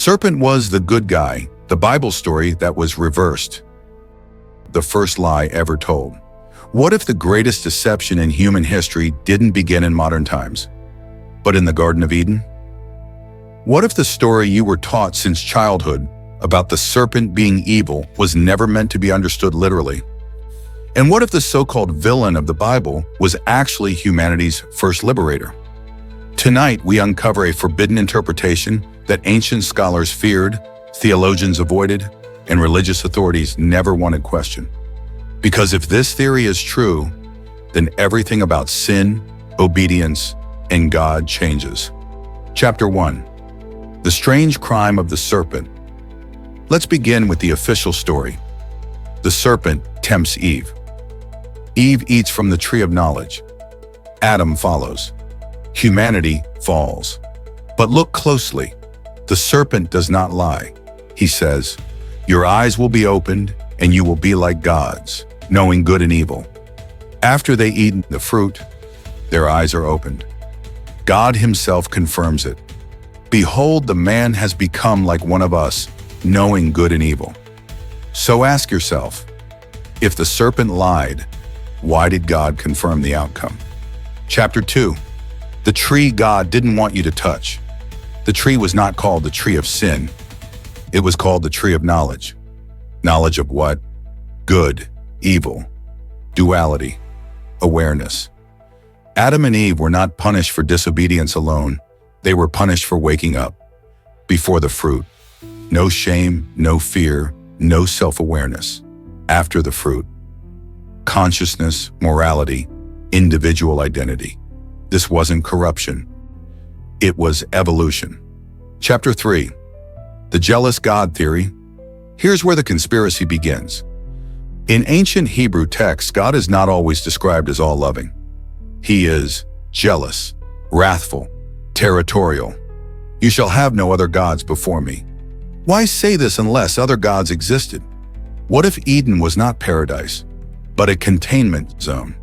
serpent was the good guy, the Bible story that was reversed. The first lie ever told. What if the greatest deception in human history didn't begin in modern times, but in the Garden of Eden? What if the story you were taught since childhood about the serpent being evil was never meant to be understood literally? And what if the so-called villain of the Bible was actually humanity's first liberator? Tonight, we uncover a forbidden interpretation that ancient scholars feared, theologians avoided, and religious authorities never wanted questioned. Because if this theory is true, then everything about sin, obedience, and God changes. Chapter 1. The strange crime of the serpent. Let's begin with the official story. The serpent tempts Eve. Eve eats from the tree of knowledge. Adam follows. Humanity falls. But look closely. The serpent does not lie. He says, "Your eyes will be opened, and you will be like gods, knowing good and evil." After they eat the fruit, their eyes are opened. God himself confirms it. "Behold, the man has become like one of us, knowing good and evil." So ask yourself, if the serpent lied, why did God confirm the outcome? Chapter 2. The tree God didn't want you to touch. The tree was not called the tree of sin. It was called the tree of knowledge. Knowledge of what? Good, evil, duality, awareness. Adam and Eve were not punished for disobedience alone. They were punished for waking up. Before the fruit, no shame, no fear, no self-awareness. After the fruit, consciousness, morality, individual identity. This wasn't corruption. It was evolution. Chapter 3. The jealous God theory. Here's where the conspiracy begins. In ancient Hebrew texts, God is not always described as all-loving. He is jealous, wrathful, territorial. "You shall have no other gods before me." Why say this unless other gods existed? What if Eden was not paradise, but a containment zone?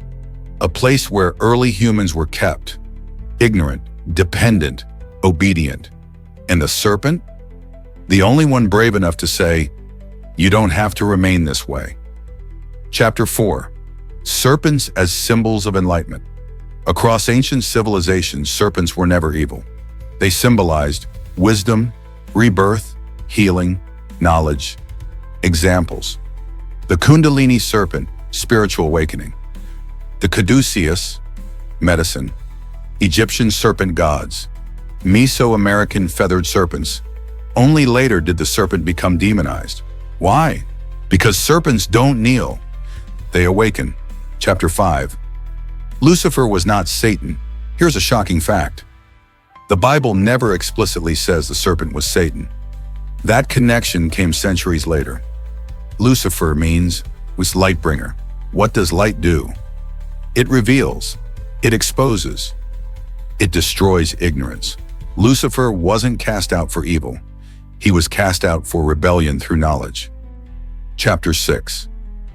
A place where early humans were kept, ignorant, dependent, obedient. And the serpent? The only one brave enough to say, "You don't have to remain this way." Chapter 4. Serpents as symbols of enlightenment. Across ancient civilizations, serpents were never evil. They symbolized wisdom, rebirth, healing, knowledge. Examples: the Kundalini serpent, spiritual awakening; the Caduceus, medicine; Egyptian serpent gods; Mesoamerican feathered serpents. Only later did the serpent become demonized. Why? Because serpents don't kneel. They awaken. Chapter 5. Lucifer was not Satan. Here's a shocking fact. The Bible never explicitly says the serpent was Satan. That connection came centuries later. Lucifer was light bringer. What does light do? It reveals. It exposes. It destroys ignorance. Lucifer wasn't cast out for evil. He was cast out for rebellion through knowledge. Chapter 6.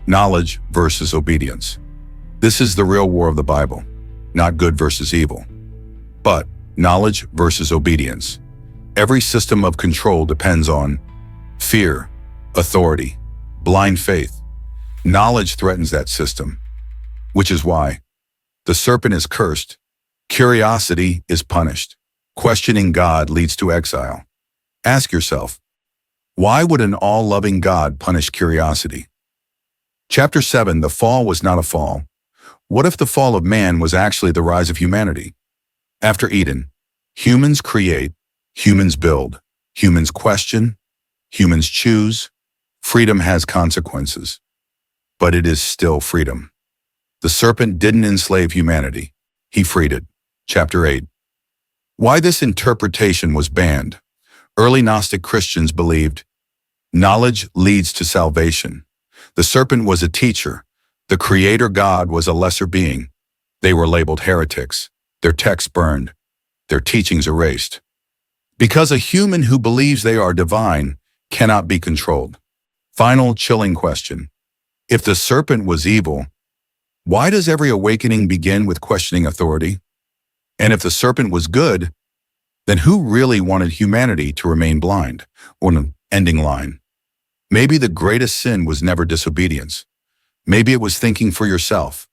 Knowledge versus obedience. This is the real war of the Bible, not good versus evil, but knowledge versus obedience. Every system of control depends on fear, authority, blind faith. Knowledge threatens that system, which is why the serpent is cursed, curiosity is punished, questioning God leads to exile. Ask yourself, why would an all-loving God punish curiosity? Chapter 7. The fall was not a fall. What if the fall of man was actually the rise of humanity? After Eden, humans create, humans build, humans question, humans choose. Freedom has consequences, but it is still freedom. The serpent didn't enslave humanity. He freed it. Chapter 8. Why this interpretation was banned. Early Gnostic Christians believed knowledge leads to salvation. The serpent was a teacher. The creator God was a lesser being. They were labeled heretics, their texts burned, their teachings erased. Because a human who believes they are divine cannot be controlled. Final chilling question. If the serpent was evil, why does every awakening begin with questioning authority? And if the serpent was good, Then who really wanted humanity to remain blind? Or an ending line. Maybe the greatest sin was never disobedience. Maybe it was thinking for yourself.